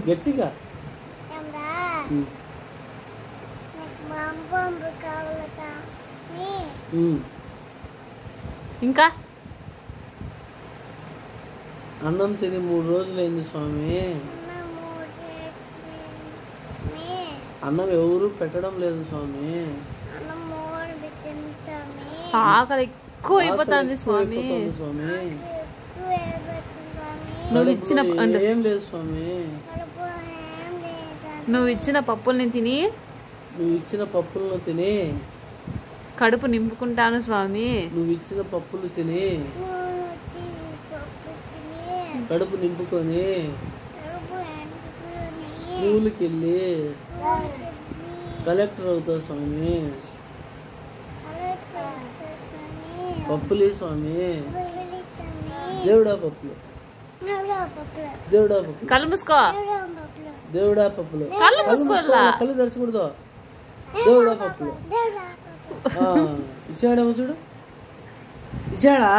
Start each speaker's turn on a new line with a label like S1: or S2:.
S1: గట్టిగా
S2: ఇంకా
S1: అన్నం తిని 3 రోజులైంది స్వామి. అన్నం ఎవరు పెట్టడం లేదు స్వామి.
S2: ఆకలి ఎక్కువ అయిపోతుంది స్వామి. నువ్వు ఇచ్చిన
S1: ఏం లేదు స్వామి.
S2: నువ్వు ఇచ్చిన పప్పుల్ని తిని కడుపు నింపుకుంటాను స్వామి.
S1: నువ్వు ఇచ్చిన పప్పులు తిని కడుపు నింపుకొని స్కూల్కి వెళ్ళి కలెక్టర్ అవుతావు స్వామి. పప్పులే స్వామి. దేవుడా పప్పులు. దేవుడా పప్పులు.
S2: కళ్ళు మూసుకో.
S1: దేవుడా పప్పులు.
S2: కళ్ళు మూసుకోవాలా?
S1: కళ్ళు తెరచకూడదు. దేవుడా పప్పులు. ఇచ్చాడేమో చూడు. ఇచ్చాడా?